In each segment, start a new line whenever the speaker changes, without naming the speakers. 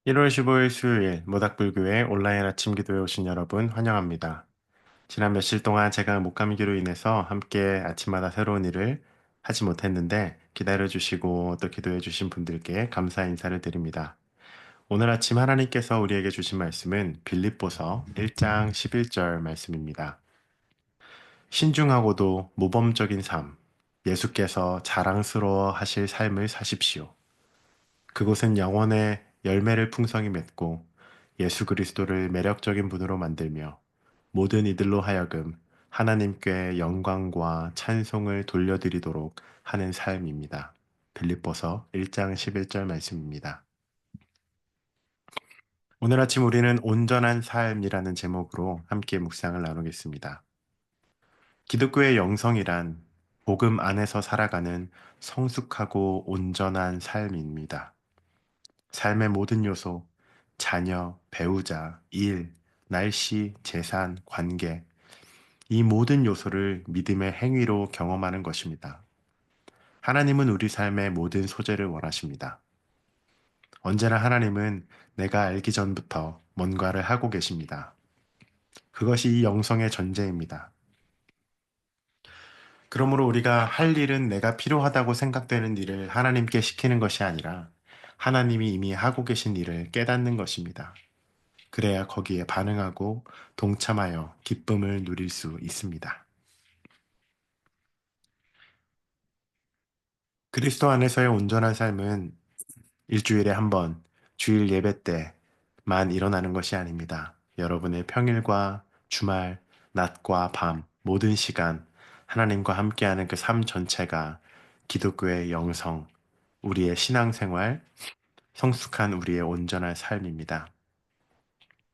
1월 15일 수요일 모닥불교회 온라인 아침 기도에 오신 여러분 환영합니다. 지난 며칠 동안 제가 목감기로 인해서 함께 아침마다 새로운 일을 하지 못했는데 기다려주시고 또 기도해주신 분들께 감사 인사를 드립니다. 오늘 아침 하나님께서 우리에게 주신 말씀은 빌립보서 1장 11절 말씀입니다. 신중하고도 모범적인 삶, 예수께서 자랑스러워 하실 삶을 사십시오. 그곳은 영혼의 열매를 풍성히 맺고 예수 그리스도를 매력적인 분으로 만들며 모든 이들로 하여금 하나님께 영광과 찬송을 돌려드리도록 하는 삶입니다. 빌립보서 1장 11절 말씀입니다. 오늘 아침 우리는 온전한 삶이라는 제목으로 함께 묵상을 나누겠습니다. 기독교의 영성이란 복음 안에서 살아가는 성숙하고 온전한 삶입니다. 삶의 모든 요소, 자녀, 배우자, 일, 날씨, 재산, 관계, 이 모든 요소를 믿음의 행위로 경험하는 것입니다. 하나님은 우리 삶의 모든 소재를 원하십니다. 언제나 하나님은 내가 알기 전부터 뭔가를 하고 계십니다. 그것이 이 영성의 전제입니다. 그러므로 우리가 할 일은 내가 필요하다고 생각되는 일을 하나님께 시키는 것이 아니라 하나님이 이미 하고 계신 일을 깨닫는 것입니다. 그래야 거기에 반응하고 동참하여 기쁨을 누릴 수 있습니다. 그리스도 안에서의 온전한 삶은 일주일에 한 번, 주일 예배 때만 일어나는 것이 아닙니다. 여러분의 평일과 주말, 낮과 밤, 모든 시간, 하나님과 함께하는 그 삶 전체가 기독교의 영성, 우리의 신앙생활, 성숙한 우리의 온전한 삶입니다.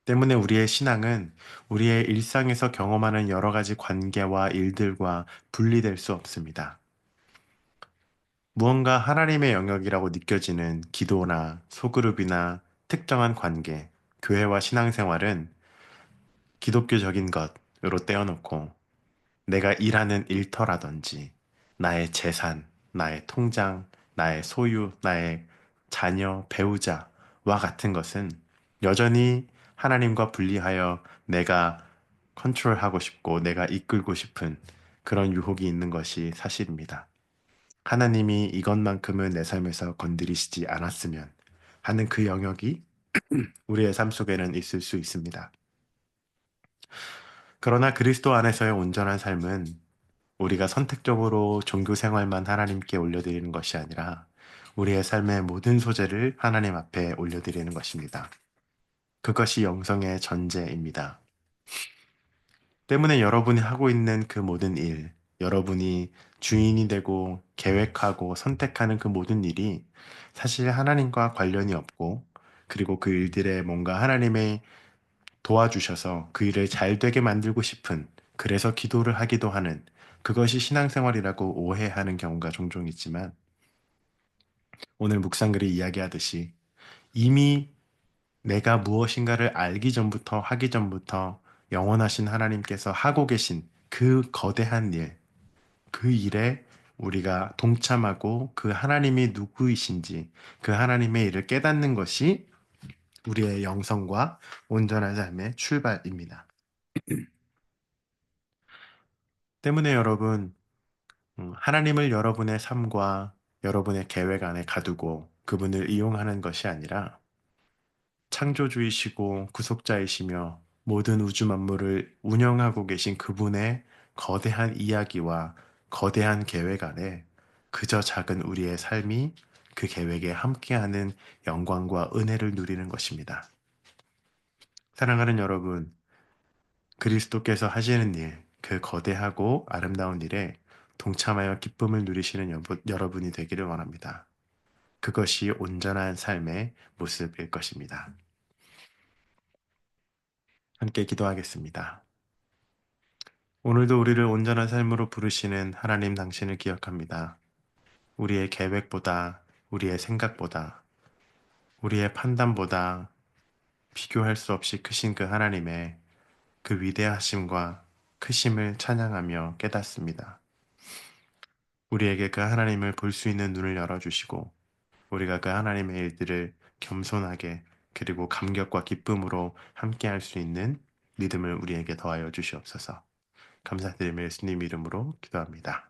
때문에 우리의 신앙은 우리의 일상에서 경험하는 여러 가지 관계와 일들과 분리될 수 없습니다. 무언가 하나님의 영역이라고 느껴지는 기도나 소그룹이나 특정한 관계, 교회와 신앙생활은 기독교적인 것으로 떼어놓고 내가 일하는 일터라든지 나의 재산, 나의 통장, 나의 소유, 나의 자녀, 배우자와 같은 것은 여전히 하나님과 분리하여 내가 컨트롤하고 싶고 내가 이끌고 싶은 그런 유혹이 있는 것이 사실입니다. 하나님이 이것만큼은 내 삶에서 건드리시지 않았으면 하는 그 영역이 우리의 삶 속에는 있을 수 있습니다. 그러나 그리스도 안에서의 온전한 삶은 우리가 선택적으로 종교 생활만 하나님께 올려드리는 것이 아니라 우리의 삶의 모든 소재를 하나님 앞에 올려드리는 것입니다. 그것이 영성의 전제입니다. 때문에 여러분이 하고 있는 그 모든 일, 여러분이 주인이 되고 계획하고 선택하는 그 모든 일이 사실 하나님과 관련이 없고 그리고 그 일들에 뭔가 하나님의 도와주셔서 그 일을 잘 되게 만들고 싶은 그래서 기도를 하기도 하는 그것이 신앙생활이라고 오해하는 경우가 종종 있지만 오늘 묵상글이 이야기하듯이 이미 내가 무엇인가를 알기 전부터 하기 전부터 영원하신 하나님께서 하고 계신 그 거대한 일, 그 일에 우리가 동참하고 그 하나님이 누구이신지 그 하나님의 일을 깨닫는 것이 우리의 영성과 온전한 삶의 출발입니다. 때문에 여러분, 하나님을 여러분의 삶과 여러분의 계획 안에 가두고 그분을 이용하는 것이 아니라 창조주이시고 구속자이시며 모든 우주 만물을 운영하고 계신 그분의 거대한 이야기와 거대한 계획 안에 그저 작은 우리의 삶이 그 계획에 함께하는 영광과 은혜를 누리는 것입니다. 사랑하는 여러분, 그리스도께서 하시는 일, 그 거대하고 아름다운 일에 동참하여 기쁨을 누리시는 여러분이 되기를 원합니다. 그것이 온전한 삶의 모습일 것입니다. 함께 기도하겠습니다. 오늘도 우리를 온전한 삶으로 부르시는 하나님 당신을 기억합니다. 우리의 계획보다, 우리의 생각보다, 우리의 판단보다 비교할 수 없이 크신 그 하나님의 그 위대하심과 크심을 찬양하며 깨닫습니다. 우리에게 그 하나님을 볼 수 있는 눈을 열어주시고, 우리가 그 하나님의 일들을 겸손하게 그리고 감격과 기쁨으로 함께할 수 있는 믿음을 우리에게 더하여 주시옵소서. 감사드리며 예수님 이름으로 기도합니다.